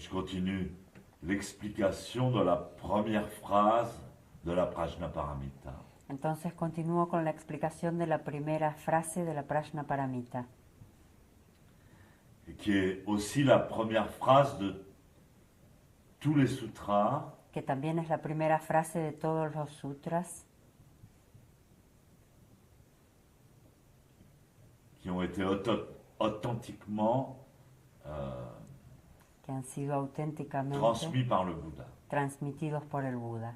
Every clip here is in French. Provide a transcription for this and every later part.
je continue l'explication de la première phrase de la Prajnaparamita. Entonces continúo con la explicación de la primera frase de la Prajnaparamita, Et qui est aussi la première phrase de tous les sutras que también es la primera frase de todos los sutras qui ont été authentiquement que han sido auténticamente transmis par le Bouddha. transmitidos por el Buda.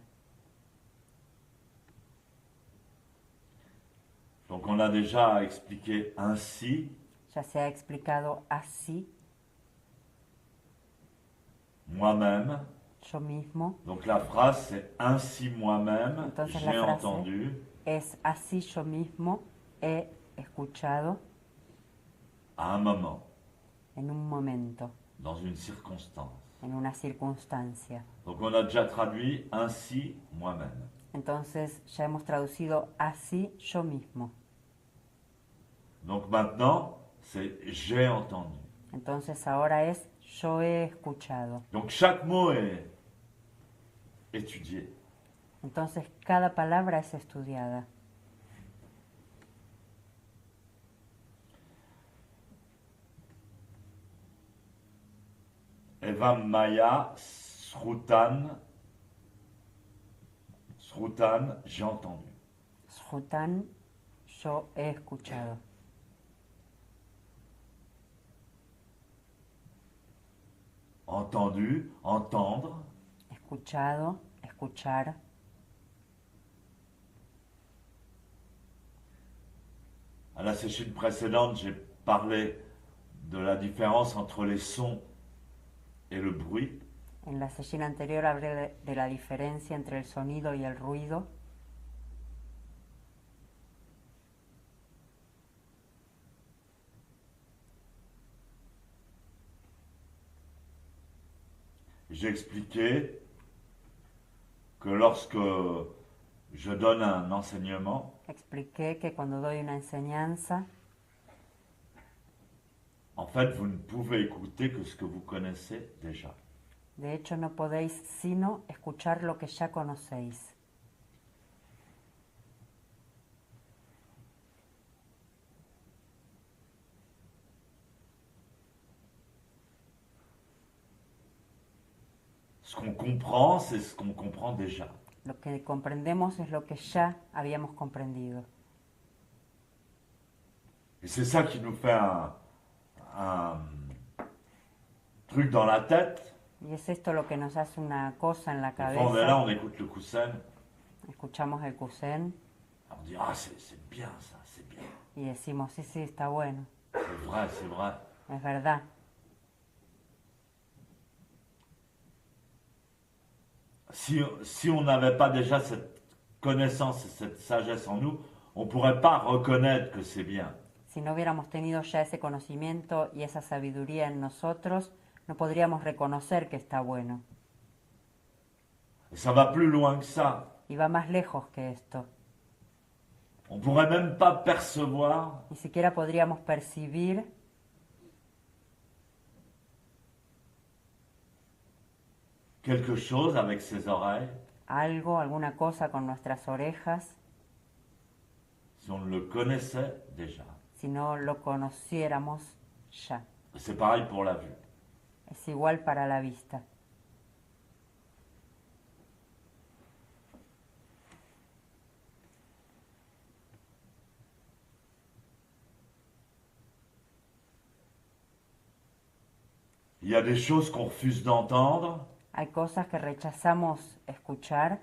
Donc on a déjà expliqué ainsi, Ya se ha explicado así, moi-même. yo mismo, Donc la phrase c'est ainsi moi-même, Entonces j'ai la frase entendu. es así yo mismo he escuchado À un moment, en un momento, dans une circonstance. en una circunstancia. Donc on a déjà traduit ainsi moi-même. Entonces ya hemos traducido así yo mismo. Donc maintenant, c'est j'ai entendu. Entonces ahora es yo he escuchado. Donc chaque mot est étudié. Entonces cada palabra es estudiada. Evam Maya Srutan, j'ai entendu. Srutan, yo he escuchado. Entendu, entendre. Escuchado, escuchar. À la session précédente, j'ai parlé de la différence entre les sons et le bruit. En la sesión anterior hablé de la diferencia entre el sonido y el ruido. J'ai expliqué que lorsque je donne un enseignement, Expliqué que cuando doy una enseñanza, en fait, vous ne pouvez écouter que ce que vous connaissez déjà. de hecho no podéis sino escuchar lo que ya conocéis. Ce qu'on comprend, c'est ce qu'on comprend déjà. Lo que comprendemos es lo que ya habíamos comprendido. Et c'est ça qui nous fait un truc dans la tête. Y es esto lo que nos hace una cosa en la Des fois, on est là, cabeza. on écoute le Kusen, Escuchamos el Kusen on dit ah c'est bien ça, c'est bien, y decimos, sí, sí, está bueno, c'est vrai. es verdad. Si on n'avait pas déjà cette connaissance et cette sagesse en nous, on ne pourrait pas reconnaître que c'est bien. Si no hubiéramos tenido ya ese conocimiento y esa sabiduría en nosotros, no podríamos reconocer que está bueno. Et ça va plus loin que ça. Y va más lejos que esto. On ne pourrait même pas percevoir Ni siquiera podríamos percibir quelque chose avec ses oreilles algo, alguna cosa con nuestras orejas, si on le connaissait déjà. si no lo conociéramos ya. C'est pareil pour la vue. Es igual para la vista. Il y a des choses qu'on refuse d'entendre, Hay cosas que rechazamos escuchar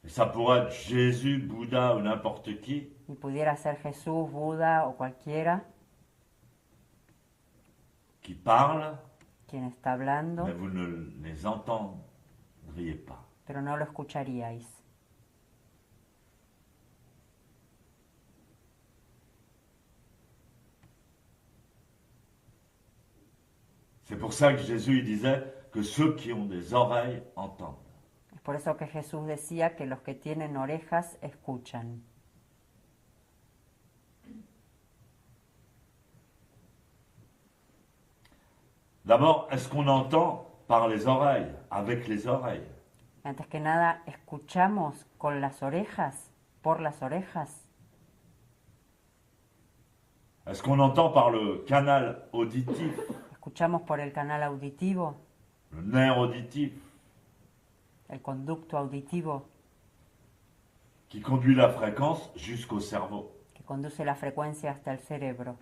et ça pourrait être Jésus, Bouddha ou n'importe qui, y pudiera ser Jesús, Buda o cualquiera qui parle, quien está hablando, mais vous ne les entendriez pas. pero no lo escucharíais. C'est pour ça que Jésus il disait que ceux qui ont des oreilles entendent. Es por eso que Jesús decía que los que tienen orejas escuchan. D'abord, est-ce qu'on entend par les oreilles, avec les oreilles? Antes que nada, escuchamos con las orejas, por las orejas. Est-ce qu'on entend par le canal auditif, Escuchamos por el canal auditivo, le nerf auditif, el conducto auditivo qui conduit la fréquence jusqu'au cerveau? que conduce la frecuencia hasta el cerebro.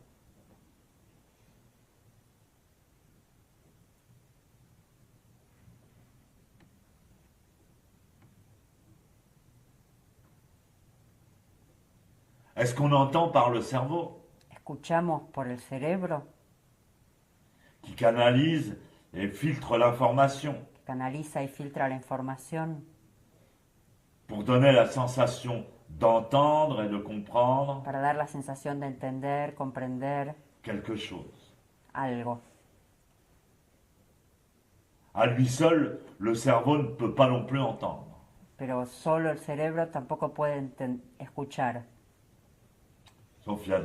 Est-ce qu'on entend par le cerveau, Escuchamos por el cerebro qui canalise et filtre l'information que canaliza y filtra la información pour donner la sensation d'entendre et de comprendre para dar la sensación de entender, comprender quelque chose. algo. À lui seul, le cerveau ne peut pas non plus entendre. Pero solo el cerebro tampoco puede escuchar. Sauf qu'il y a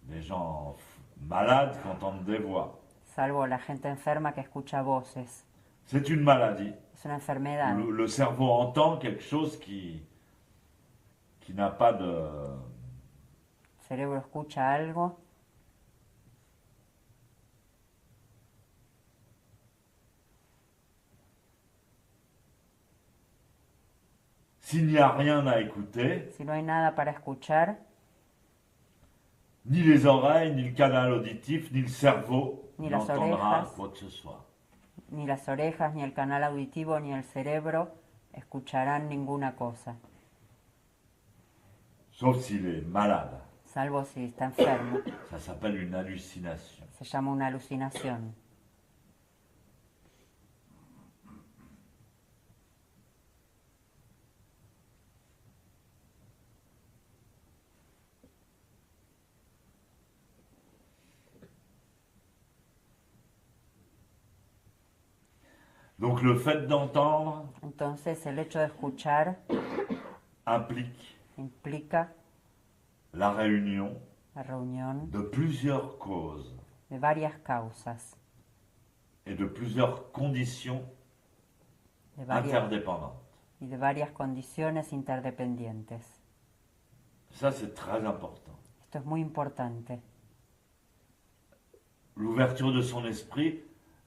des gens malades qui entendent des voix. Salvo la gente enferma que escucha voces. C'est une maladie. Es una enfermedad. Le cerveau entend quelque chose qui n'a pas de... El cerebro escucha algo S'il n'y a rien à écouter, si no hay nada para escuchar, ni les oreilles, ni le canal auditif, ni le cerveau Ni las n'entendra orejas. quoi que ce soit. ni las orejas, ni el canal auditivo, ni el cerebro escucharán ninguna cosa, Sauf s'il est malade. salvo si está enfermo. Ça s'appelle une hallucination. Se llama una alucinación. Donc le fait d'entendre Entonces el hecho de escuchar implique implica la réunion la reunión de plusieurs causes de varias causas, et de plusieurs conditions de varias, interdépendantes. y de varias condiciones interdependientes. Ça, c'est très important. Esto es muy importante. L'ouverture de son esprit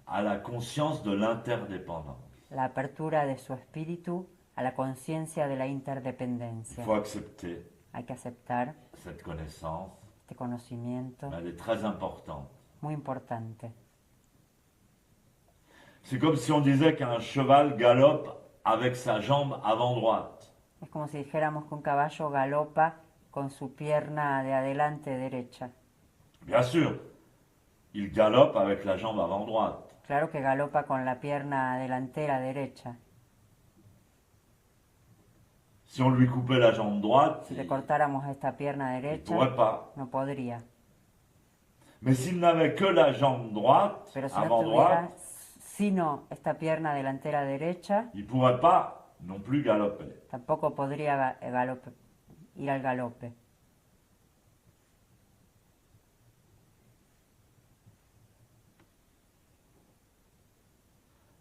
à la conscience de l'interdépendance. La apertura de su espíritu a la conciencia de la Il interdependencia. faut accepter Hay que aceptar cette connaissance, este conocimiento mais elle est très importante. muy importante. C'est comme si on disait qu'un cheval galope avec sa jambe avant droite. Es como si dijéramos que un caballo galopa con su pierna de adelante derecha. Bien sûr, il galope avec la jambe avant droite. Claro que galopa con la pierna delantera derecha. Si on lui coupait la jambe droite, Si le cortáramos esta pierna il ne derecha, pourrait pas. no podría. Mais s'il n'avait que la jambe droite, Pero si no avant tuviera droite, sino esta pierna delantera derecha, il ne pourrait pas non plus galoper. tampoco podría ir al galope.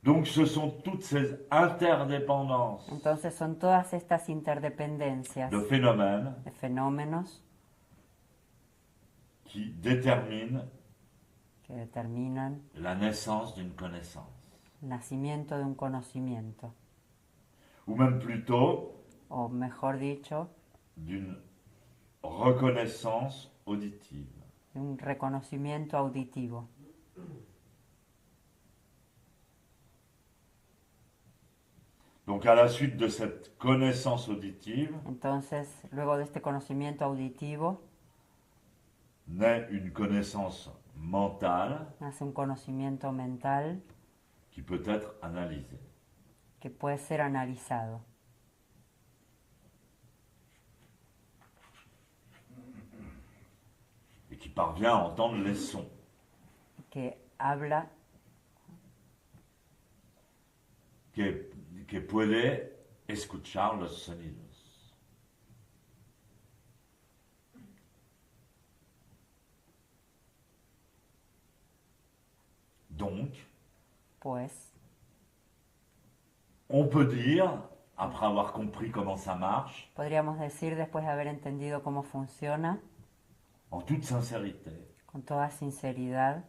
Donc ce sont toutes ces interdépendances Entonces son todas estas interdependencias de phénomènes de fenómenos qui déterminent que determinan la naissance d'une connaissance. el nacimiento de un conocimiento, Ou même plutôt o mejor dicho, d'une reconnaissance auditive. de un reconocimiento auditivo. Donc à la suite de cette connaissance auditive, Entonces, luego de este conocimiento auditivo, naît une connaissance mentale nace un conocimiento mental qui peut être analysée. que puede ser analizado Et qui parvient à entendre les sons. que habla, Que puede escuchar los sonidos. Donc, Pues, on peut dire, après avoir compris comment ça marche, podríamos decir después de haber entendido cómo funciona, en toute sincérité, con toda sinceridad,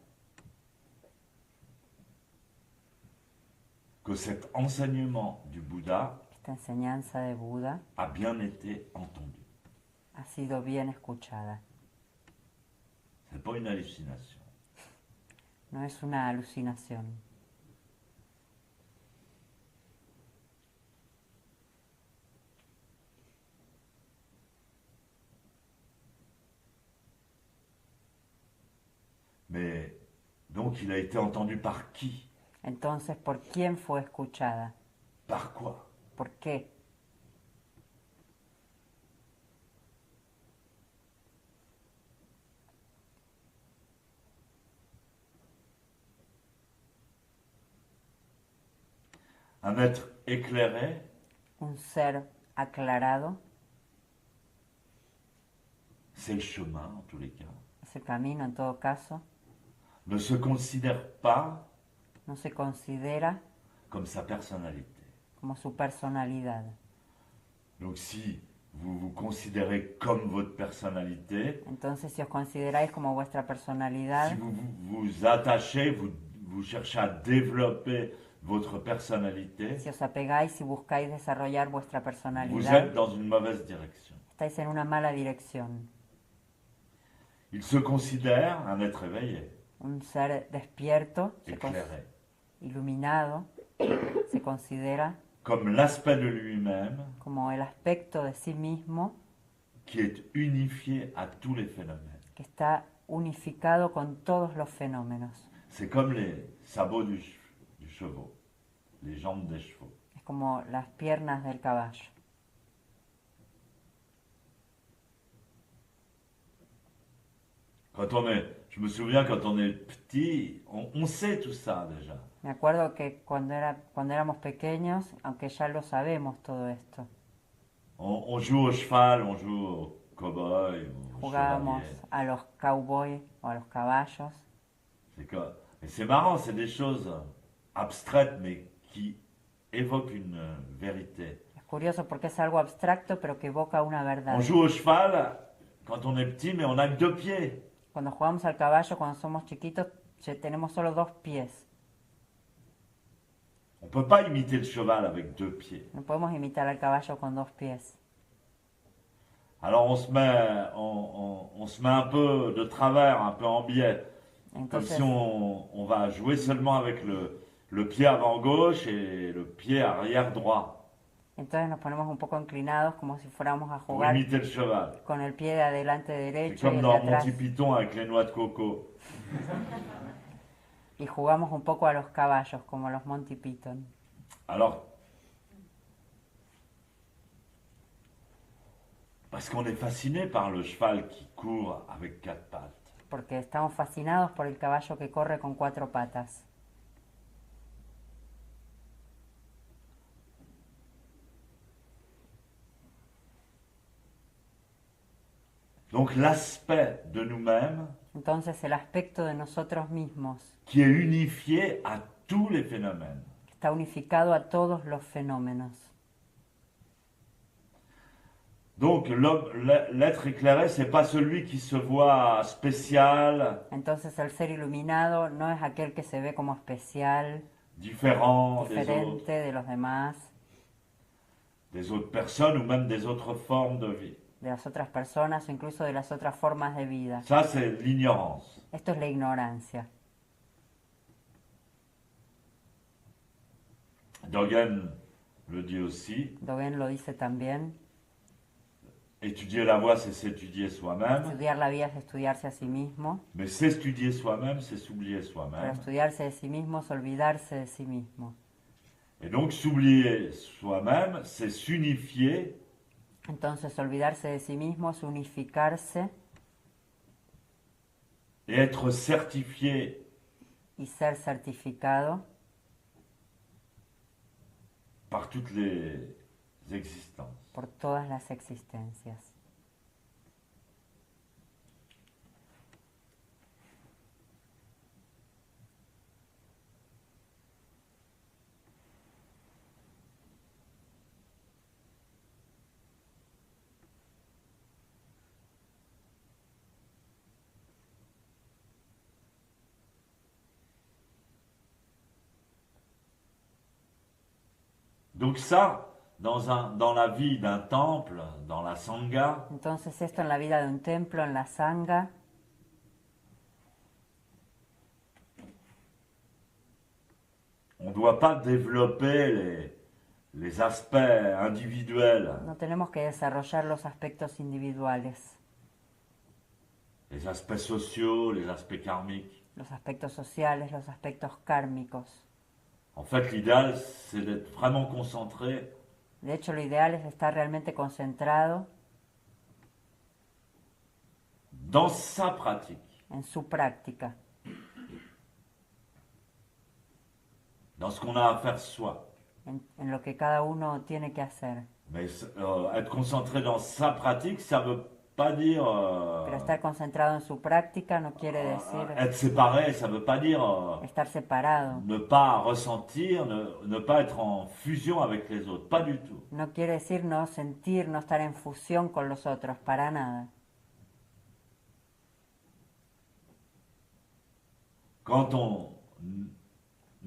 que cet enseignement du Bouddha esta enseñanza de Buda a bien été entendu. ha sido bien escuchada. Ce n'est pas une hallucination. No es una alucinación. Mais donc il a été entendu par qui? Entonces, ¿por quién fue escuchada? Par quoi? ¿Por qué? Un être éclairé Un ser aclarado c'est le chemin en tous les cas, es el camino en todo caso. ne se considère pas No se considera comme sa personnalité. como su personalidad. Donc si vous vous considérez comme votre personnalité, Entonces, si os consideráis como vuestra personalidad, si vous vous attachez, vous cherchez à développer votre personnalité, si os apegáis y buscáis desarrollar vuestra vous personalidad, êtes dans une mauvaise direction. estáis en una mala dirección. Il se considère un être éveillé, Un ser despierto, éclairé, iluminado, se considera comme l'aspect de lui-même como el aspecto de sí mismo qui est unifié à tous les phénomènes. que está unificado con todos los fenómenos. C'est comme les sabots du cheval, les jambes des chevaux. Es como las piernas del caballo. Je me souviens quand on est petit, on sait tout ça déjà. Me acuerdo que cuando éramos pequeños, aunque ya lo sabemos todo esto, On joue au cheval, on joue au cow-boy, au jugábamos chevalier. a los cowboys o a los caballos. Et c'est marrant, c'est des choses abstraites mais qui évoquent une vérité. Es curioso porque es algo abstracto pero que evoca una verdad. On joue au cheval quand on est petit, mais on n'a que 2 pieds. Cuando jugamos al caballo, cuando somos chiquitos, tenemos solo 2 pies. On ne peut pas imiter le cheval avec 2 pieds. No podemos imitar al caballo con 2 pies. Alors on se met un peu de travers, un peu en biais, comme Entonces, si on va jouer seulement avec le pied avant gauche et le pied arrière droit, entonces nos ponemos un poco inclinados como si fuéramos a pour jugar imiter le cheval. con el pie de adelante C'est derecho y comme el de dans atrás. Monty Python avec les noix de coco. Y jugamos un poco a los caballos, como los Monty Python. Alors, parce qu'on est fasciné par le cheval qui court avec 4 pattes. Porque estamos fascinados por el caballo que corre con 4 patas. Donc l'aspect de nous-mêmes Entonces el aspecto de nosotros mismos, qui est unifié à tous les phénomènes. que está unificado a todos los fenómenos. Donc l'être éclairé, c'est pas celui qui se voit spécial, Entonces el ser iluminado no es aquel que se ve como especial, différent des diferente de los demás, personnes ou même des autres formes de vie. de las otras personas o incluso de las otras formas de vida. Ça, c'est l'ignorance. Esto es la ignorancia. Dogen le dit aussi, Dogen lo dice también. étudier la voie, c'est s'étudier soi-même, Estudiar la vida es estudiarse a sí mismo, mais s'étudier soi-même, c'est s'oublier pero soi-même. estudiarse de sí mismo es olvidarse de sí mismo. Et donc s'oublier soi-même, c'est s'unifier Entonces olvidarse de sí mismo es unificarse et être certifié y ser certificado par toutes les existences. por todas las existencias. Donc ça, dans la vie d'un temple, dans la sangha, Entonces esto en la vida de un templo, en la sangha, on ne doit pas développer les aspects individuels, no tenemos que desarrollar los aspectos individuales, les aspects sociaux, les aspects karmiques. los aspectos sociales, los aspectos kármicos. En fait, l'idéal, c'est d'être vraiment concentré De hecho, lo ideal es estar realmente concentrado dans sa pratique, en su práctica, dans ce qu'on a à faire soi. en lo que cada uno tiene que hacer. Mais être concentré dans sa pratique, ça veut pas dire Pero estar concentrado en su práctica no quiere decir être séparé, ça veut pas dire estar separado. ne pas ressentir, ne pas être en fusion avec les autres, pas du tout. No quiere decir no sentir, no estar en fusión con los otros, para nada. Quand on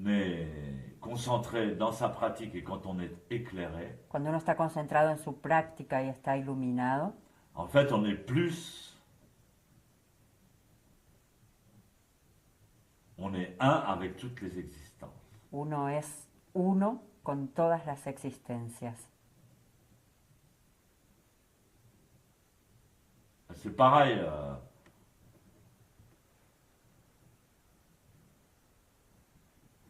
est concentré dans sa pratique et quand on est éclairé, Cuando uno está concentrado en su práctica y está iluminado, en fait, on est plus, on est un avec toutes les existences. uno es uno con todas las existencias. C'est pareil.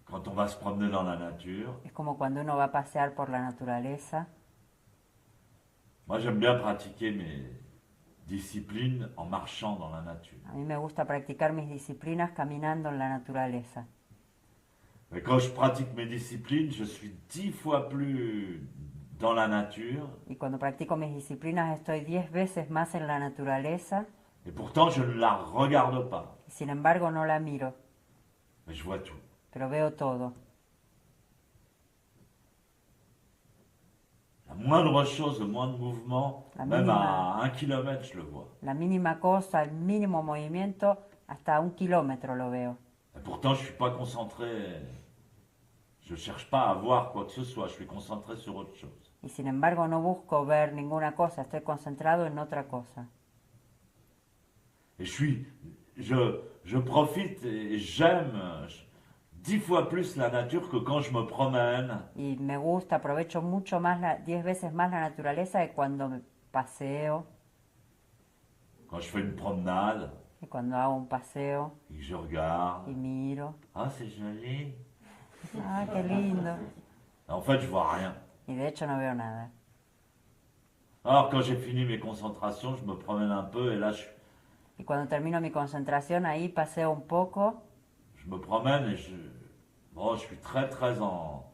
Quand on va se promener dans la nature, Es como cuando uno va a pasear por la naturaleza. moi j'aime bien pratiquer mes disciplines en marchant dans la nature. A mí me gusta practicar mis disciplinas caminando en la naturaleza. Mais quand je pratique mes disciplines, je suis 10 fois plus dans la nature Y cuando practico mis disciplinas estoy 10 veces más en la naturaleza et pourtant je ne la regarde pas. y sin embargo no la miro, Mais je vois tout. pero veo todo. La moindre chose, le moindre mouvement, La même mínima- à 1 kilomètre, je le vois. La mínima cosa, el mínimo movimiento, hasta 1 kilómetro lo veo. Et pourtant, je ne suis pas concentré. Je ne cherche pas à voir quoi que ce soit. Je suis concentré sur autre chose. Y sin embargo no busco ver ninguna cosa, estoy concentrado en otra cosa. Et je profite et j'aime 10 fois plus la nature que quand je me promène. Y me gusta, aprovecho mucho más, 10 veces más la naturaleza que cuando me paseo, Quand je fais une promenade y cuando hago un paseo et que je regarde. y miro. Ah, c'est joli. Ah, qué lindo. En fait, je vois rien. Y de hecho no veo nada. Alors, quand j'ai fini mes concentrations, je me promène un peu et là, Y cuando termino mi concentración ahí paseo un poco je me promène et bon, je suis très, très en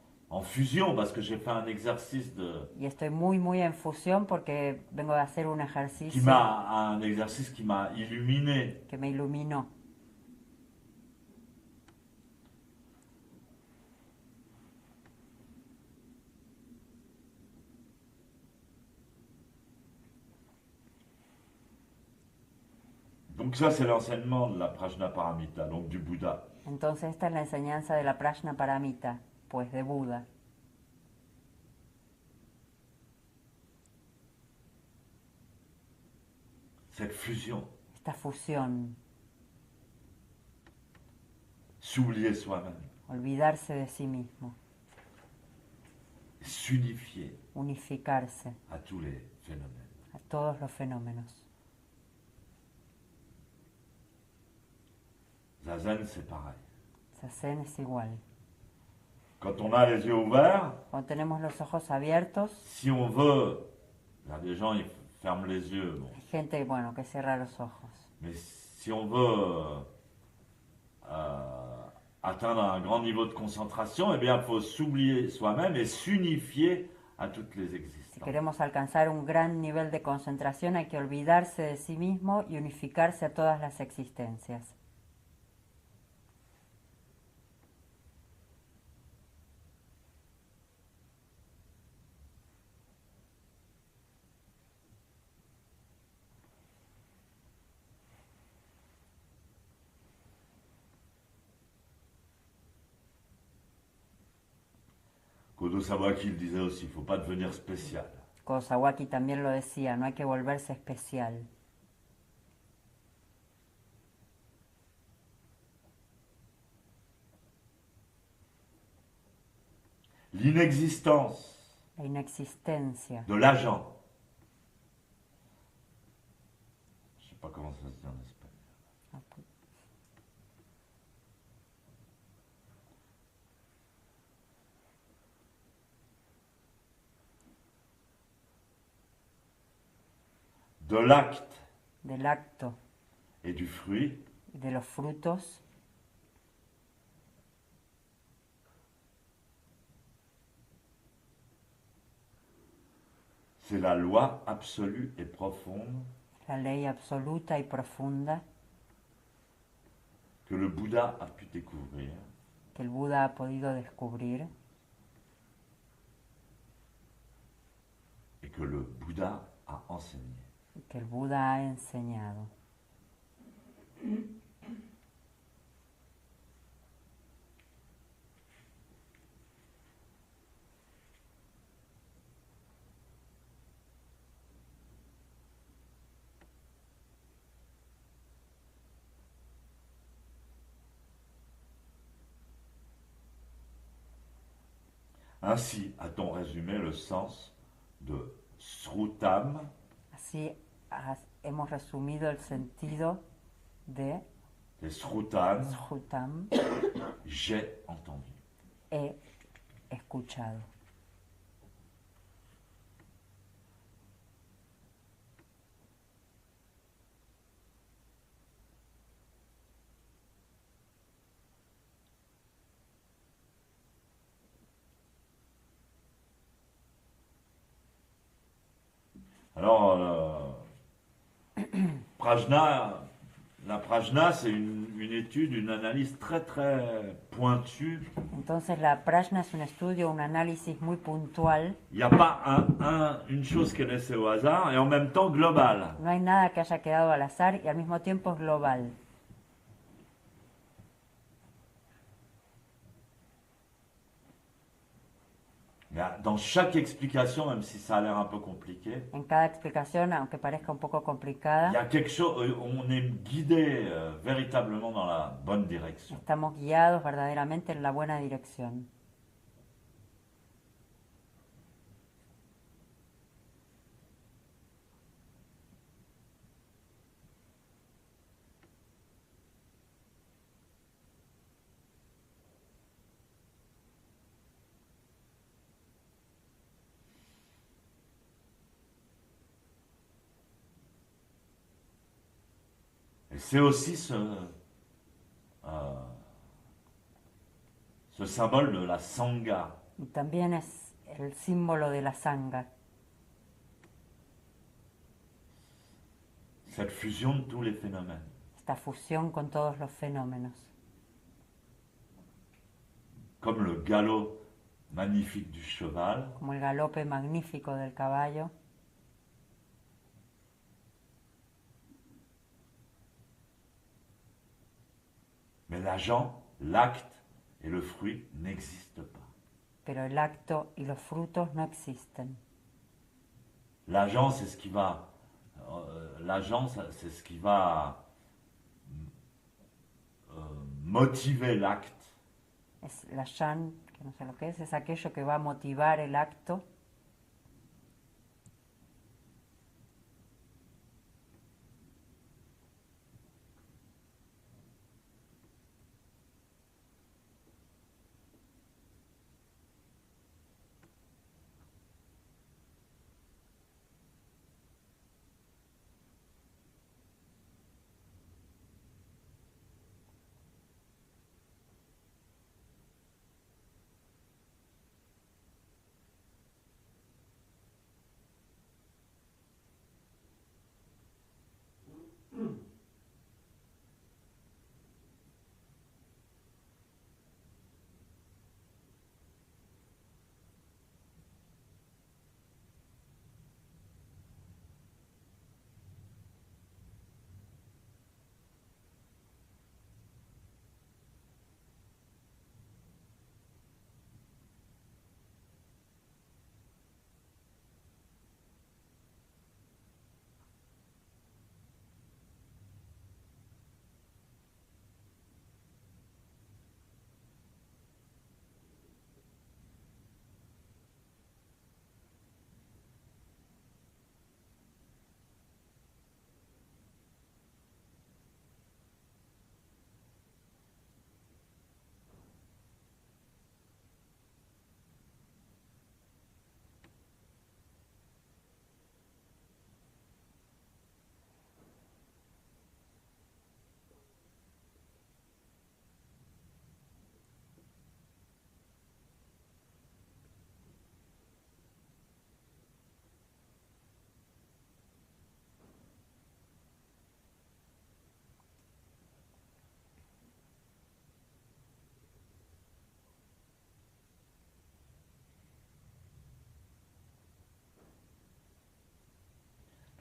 fusion parce que j'ai fait un exercice y estoy muy en fusión porque vengo de hacer un qui ejercicio m'a illuminé. que me iluminó. Donc ça, c'est l'enseignement de la Prajnaparamita, donc du Bouddha. Entonces esta es la enseñanza de la Prajnaparamita, pues de Buda. Cette fusion, Esta fusión, s'oublier soi-même, olvidarse de sí mismo, s'unifier unificarse à tous les phénomènes. a todos los fenómenos. Zazen, c'est pareil. Zazen es igual. Quand on a les yeux ouverts, Cuando tenemos los ojos abiertos, si on veut, il y a des gens, ils ferment les yeux, bon. hay gente, bueno, que cierra los ojos. Mais si on veut atteindre un grand niveau de concentration, eh bien, il faut s'oublier soi-même et s'unifier à toutes les Si existences. queremos alcanzar un gran nivel de concentración hay que olvidarse de sí mismo y unificarse a todas las existencias. Sawaki le disait aussi, il ne faut pas devenir spécial. Kosawaki también lo decía, no hay que volverse especial. L'inexistence La inexistencia de l'agent, je ne sais pas comment ça se dit en espagnol, de l'acte del acto et du fruit, y de los frutos c'est la loi absolue et profonde la ley absoluta y profunda que le Bouddha a pu découvrir que el Buda ha podido descubrir et que le Bouddha a enseigné. y que el Buda ha enseñado. Ainsi a-t-on résumé le sens de Srutam, Así hemos resumido el sentido de et Srutan, Srutam, j'ai entendu. he escuchado. Alors, Prajna, la Prajna, c'est une étude, une analyse très très pointue. Entonces la prajna es un estudio, un análisis muy puntual. Il n'y a pas une chose qui est laissée au hasard et en même temps globale. No hay nada que haya quedado al azar y al mismo tiempo es global. Mais dans chaque explication, même si ça a l'air un peu compliqué, En cada explicación, aunque parezca un poco il y complicada, a quelque chose, on est guidé véritablement dans la bonne direction. estamos guiados verdaderamente en la buena dirección. Et c'est aussi ce symbole de la Sangha, Y también es el símbolo de la sangha, cette fusion de tous les phénomènes. esta fusión con todos los fenómenos. Comme le galop magnifique du cheval, Como el galope magnífico del caballo, mais l'agent, l'acte et le fruit n'existent pas. pero el acto y los frutos no existen. L'agent, c'est ce qui va, l'agent, c'est ce qui va motiver l'acte. Es la yan, que no sé lo que es aquello que va a motivar el acto.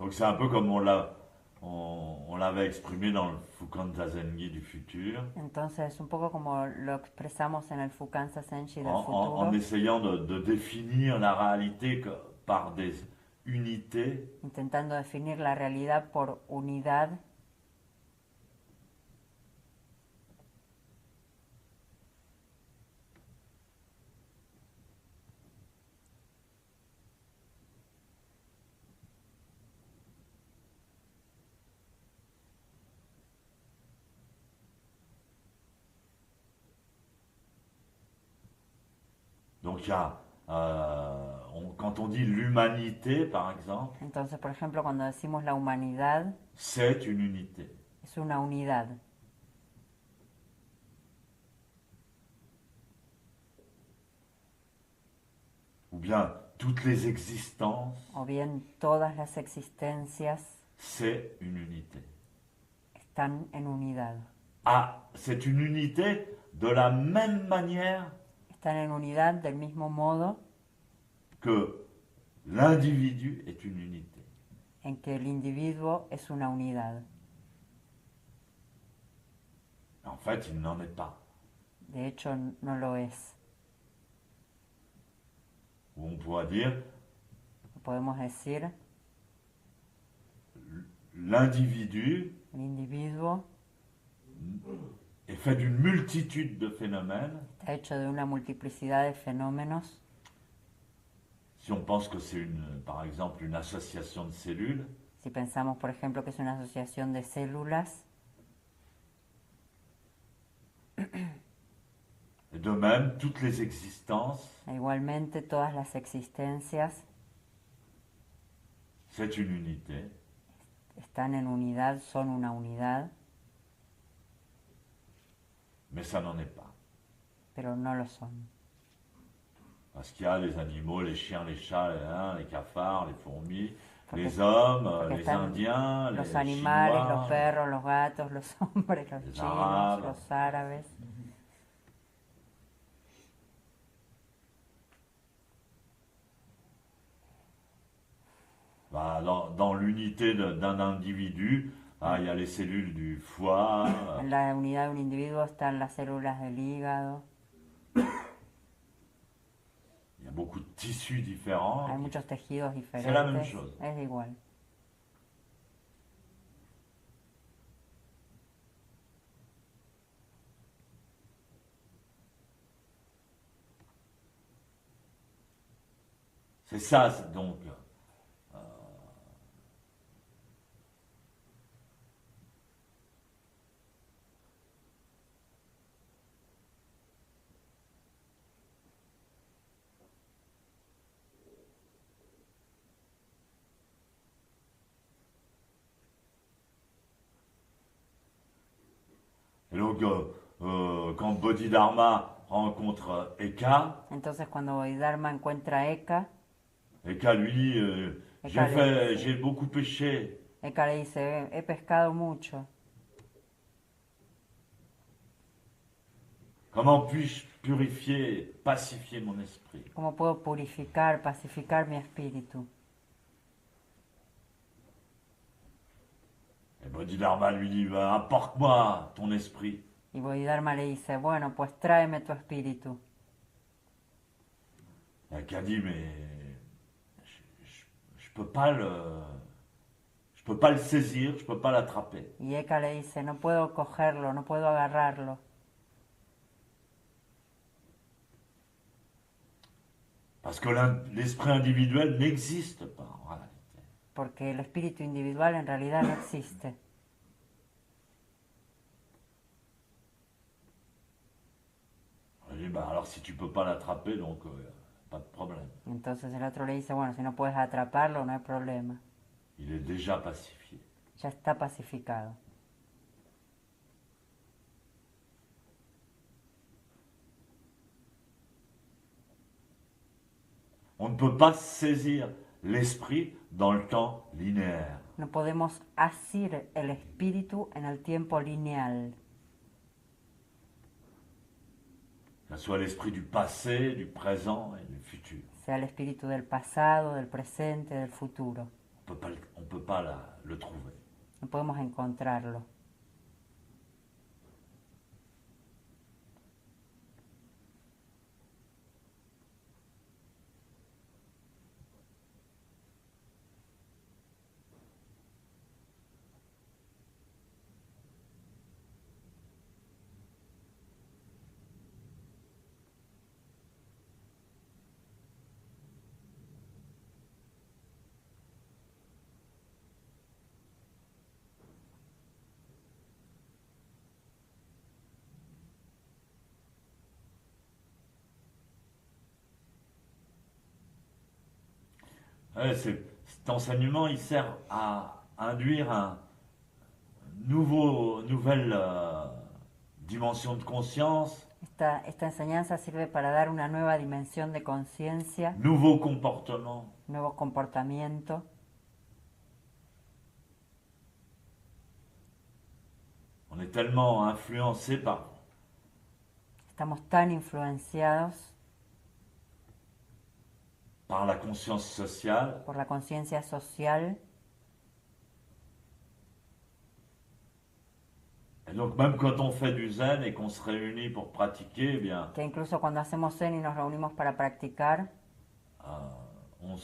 Donc c'est un peu comme on l'avait exprimé dans le Fukan Zazengi du futur, Entonces, un poco como lo expresamos en el Fukanza Senshi del en futuro, essayant de définir la réalité par des unités. intentando definir la realidad por unidad. Donc il y a, quand on dit l'humanité, par exemple, Entonces, por ejemplo, cuando decimos la humanidad, c'est une unité. es una unidad. Ou bien toutes les existences, O bien todas las existencias c'est une unité. están en unidad. Ah, c'est une unité de la même manière Están en unidad del mismo modo que l'individu est une unité. en que el individuo es una unidad. En fait, il n'en est pas. De hecho, no lo es. Ou on pourrait dire, Podemos decir, l'individu el individuo est fait d'une multitude de phénomènes. está hecho de una multiplicidad de fenómenos. Si on pense que c'est par exemple une association de cellules, Si pensamos, por ejemplo, que es una asociación de células, et de même, toutes les existences, igualmente todas las existencias c'est une unité. están en unidad, son una unidad, Mais ça n'en est pas. pero no lo son. Parce qu'il y a les animaux, les chiens, les chats, les cafards, les fourmis, Porque- les hommes, porque les están Indiens, los les animales, Chinois, los perros, los gatos, los hombres, los Les chinos, arabes. los árabes. Bah, dans l'unité d'un individu, il y a les cellules du foie, En la unidad de un individuo están las células del hígado. il y a beaucoup de tissus différents. Hay muchos tejidos la même diferentes. chose. Es igual. C'est ça, donc. Et donc, quand Bodhidharma rencontre Eka, Entonces cuando Bodhidharma encuentra a Eka, Eka lui dit Eka j'ai beaucoup péché. Eka le dice, he pescado mucho. Comment puis-je purifier, pacifier mon esprit? ¿Cómo puedo purificar, pacificar mi espíritu? Et Bodhidharma lui dit apporte-moi ton esprit. Y Bodhidharma le dice, bueno, pues tráeme tu espíritu. Et Eka dit mais je peux pas le saisir, je peux pas l'attraper. Y Eka le dice, no puedo cogerlo, no puedo agarrarlo. Parce que l'esprit individuel n'existe pas en réalité. Porque el espíritu individual en realidad no existe. Il dit alors si tu peux pas l'attraper, donc pas de problème. Entonces el otro le dice, bueno, si no puedes atraparlo, no hay problema. Il est déjà pacifié. Ya está pacificado. On ne peut pas saisir l'esprit dans le temps linéaire. No podemos asir el espíritu en el tiempo lineal. Que ce soit l'esprit du passé, du présent et du futur. Sea el espíritu del pasado, del presente, del futuro. On peut pas le trouver. no podemos encontrarlo. Ouais, cet enseignement, il sert à induire nouvelle dimension de conscience, Esta enseñanza sirve para dar una nueva dimensión de conciencia, nouveaux comportements. nuevos comportamientos. On est tellement influencé Estamos tan influenciados par la conscience sociale. por la conciencia social, Et donc même quand on fait du zen et qu'on se réunit pour pratiquer, eh bien, que incluso cuando hacemos zen y nos reunimos para practicar, on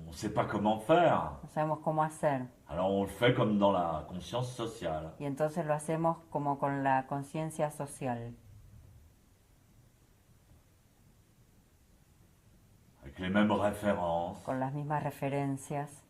ne sait pas comment faire. no sabemos cómo hacer. Alors on le fait comme dans la conscience sociale. Y entonces lo hacemos como con la conciencia social, Avec les mêmes références. con las mismas referencias.